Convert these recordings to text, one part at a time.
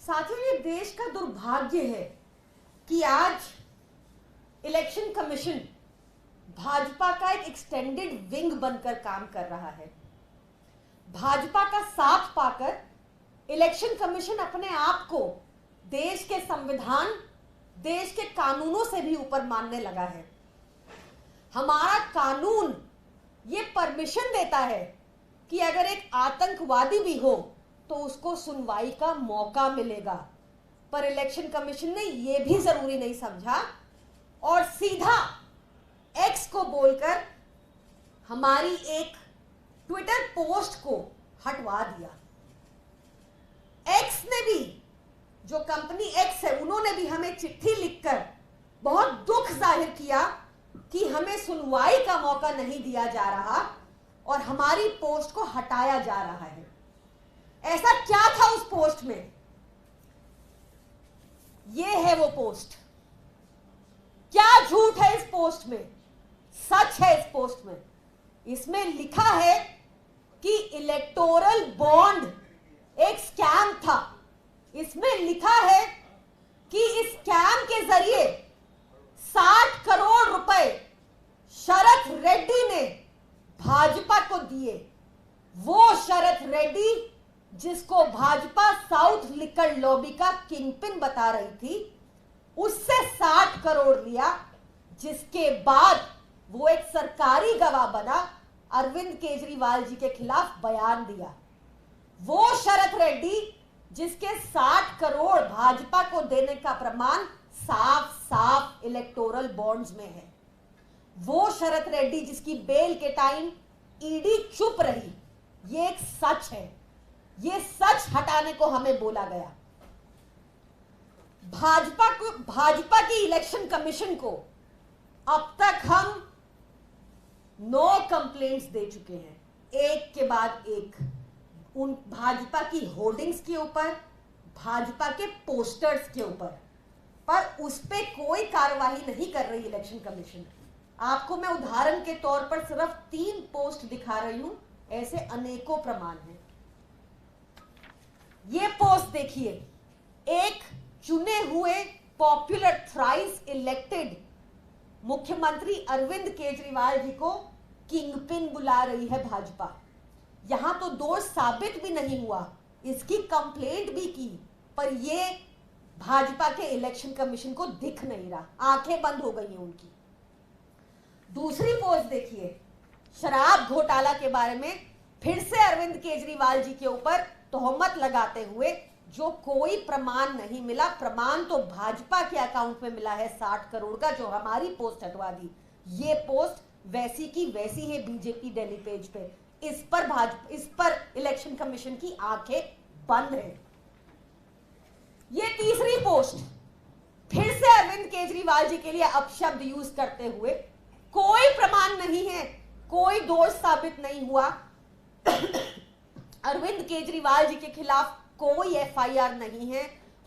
साथियों, ये देश का दुर्भाग्य है कि आज इलेक्शन कमीशन भाजपा का एक एक्सटेंडेड विंग बनकर काम कर रहा है। भाजपा का साथ पाकर इलेक्शन कमीशन अपने आप को देश के संविधान, देश के कानूनों से भी ऊपर मानने लगा है। हमारा कानून ये परमिशन देता है कि अगर एक आतंकवादी भी हो तो उसको सुनवाई का मौका मिलेगा, पर इलेक्शन कमीशन ने यह भी जरूरी नहीं समझा और सीधा एक्स को बोलकर हमारी एक ट्विटर पोस्ट को हटवा दिया। एक्स ने भी, जो कंपनी एक्स है, उन्होंने भी हमें चिट्ठी लिखकर बहुत दुख जाहिर किया कि हमें सुनवाई का मौका नहीं दिया जा रहा और हमारी पोस्ट को हटाया जा रहा है। ऐसा क्या था उस पोस्ट में? ये है वो पोस्ट। क्या झूठ है इस पोस्ट में, सच है इस पोस्ट में। इसमें लिखा है कि इलेक्टोरल बॉन्ड एक स्कैम था। इसमें लिखा है कि इस स्कैम के जरिए 60 करोड़ रुपए शरद रेड्डी ने भाजपा को दिए। वो शरद रेड्डी जिसको भाजपा साउथ लिकर लॉबी का किंगपिन बता रही थी, उससे 60 करोड़ लिया, जिसके बाद वो एक सरकारी गवाह बना, अरविंद केजरीवाल जी के खिलाफ बयान दिया। वो शरद रेड्डी जिसके 60 करोड़ भाजपा को देने का प्रमाण साफ साफ इलेक्टोरल बॉन्ड्स में है। वो शरद रेड्डी जिसकी बेल के टाइम ईडी चुप रही। ये एक सच है। ये सच हटाने को हमें बोला गया। भाजपा की इलेक्शन कमीशन को अब तक हम 9 कंप्लेंट्स दे चुके हैं, एक के बाद एक। उन भाजपा की होर्डिंग्स के ऊपर, भाजपा के पोस्टर्स के ऊपर, पर उस पे कोई कार्रवाई नहीं कर रही इलेक्शन कमीशन। आपको मैं उदाहरण के तौर पर सिर्फ 3 पोस्ट दिखा रही हूं, ऐसे अनेकों प्रमाण हैं। ये पोस्ट देखिए, एक चुने हुए पॉपुलर थ्राइस इलेक्टेड मुख्यमंत्री अरविंद केजरीवाल जी को किंगपिन बुला रही है भाजपा। यहां तो दोष साबित भी नहीं हुआ, इसकी कंप्लेंट भी की, पर ये भाजपा के इलेक्शन कमीशन को दिख नहीं रहा, आंखें बंद हो गई हैं उनकी। दूसरी पोस्ट देखिए, शराब घोटाला के बारे में फिर से अरविंद केजरीवाल जी के ऊपर तोहमत लगाते हुए, जो कोई प्रमाण नहीं मिला। प्रमाण तो भाजपा के अकाउंट में मिला है 60 करोड़ का, जो हमारी पोस्ट हटवा दी। ये पोस्ट वैसी की वैसी है बीजेपी दिल्ली पेज पे। इस पर इलेक्शन कमीशन की आंखें बंद है। ये तीसरी पोस्ट फिर से अरविंद केजरीवाल जी के लिए अपशब्द यूज करते हुए, कोई प्रमाण नहीं है, कोई दोष साबित नहीं हुआ, अरविंद केजरीवाल जी के खिलाफ कोई एफआईआर नहीं है,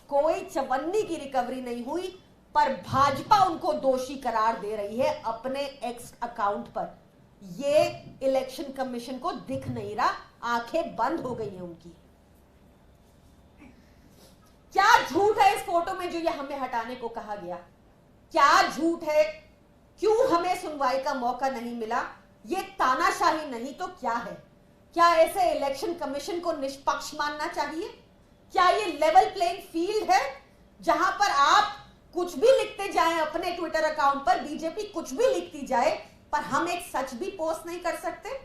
कोई चवन्नी की रिकवरी नहीं हुई, पर भाजपा उनको दोषी करार दे रही है अपने एक्स अकाउंट पर। ये इलेक्शन कमीशन को दिख नहीं रहा, आंखें बंद हो गई हैं उनकी। क्या झूठ है इस फोटो में जो ये हमें हटाने को कहा गया? क्या झूठ है? क्यों हमें सुनवाई का मौका नहीं मिला? ये तानाशाही नहीं तो क्या है? क्या ऐसे इलेक्शन कमीशन को निष्पक्ष मानना चाहिए? क्या ये लेवल प्लेइंग फील्ड है जहां पर आप कुछ भी लिखते जाएं अपने ट्विटर अकाउंट पर, बीजेपी कुछ भी लिखती जाए, पर हम एक सच भी पोस्ट नहीं कर सकते?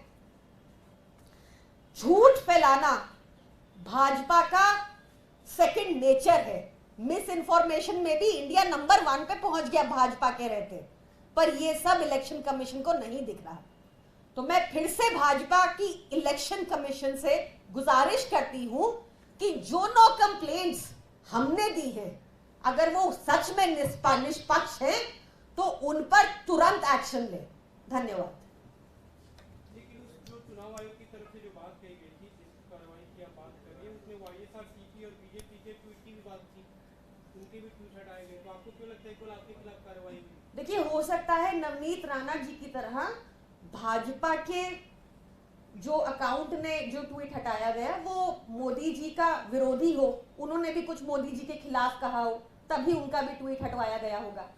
झूठ फैलाना भाजपा का सेकंड नेचर है। मिस इन्फॉर्मेशन में भी इंडिया नंबर 1 पे पहुंच गया भाजपा के रहते, पर ये सब इलेक्शन कमीशन को नहीं दिख रहा। तो मैं फिर से भाजपा की इलेक्शन कमीशन से गुजारिश करती हूं कि जो 9 कंप्लेंट्स हमने दी हैं, अगर वो सच में निष्पक्ष हैं तो उन पर तुरंत एक्शन ले। धन्यवाद। लेकिन जो चुनाव आयोग की तरफ से जो बात कही गई थी, जिस कार्रवाई की आप बात कर रही हैं, उसमें वाईएसआरसीपी और बीजेपी के ट्वीट की भी बात थी, उनके भी ट्वीट हटाए गए। तो आपको क्यों लगता है कि आपके खिलाफ कार्रवाई हुई? देखिए, हो सकता है नवनीत राणा जी की तरह भाजपा के जो अकाउंट ने जो ट्वीट हटाया गया वो मोदी जी का विरोधी हो, उन्होंने भी कुछ मोदी जी के खिलाफ कहा हो, तभी उनका भी ट्वीट हटवाया गया होगा।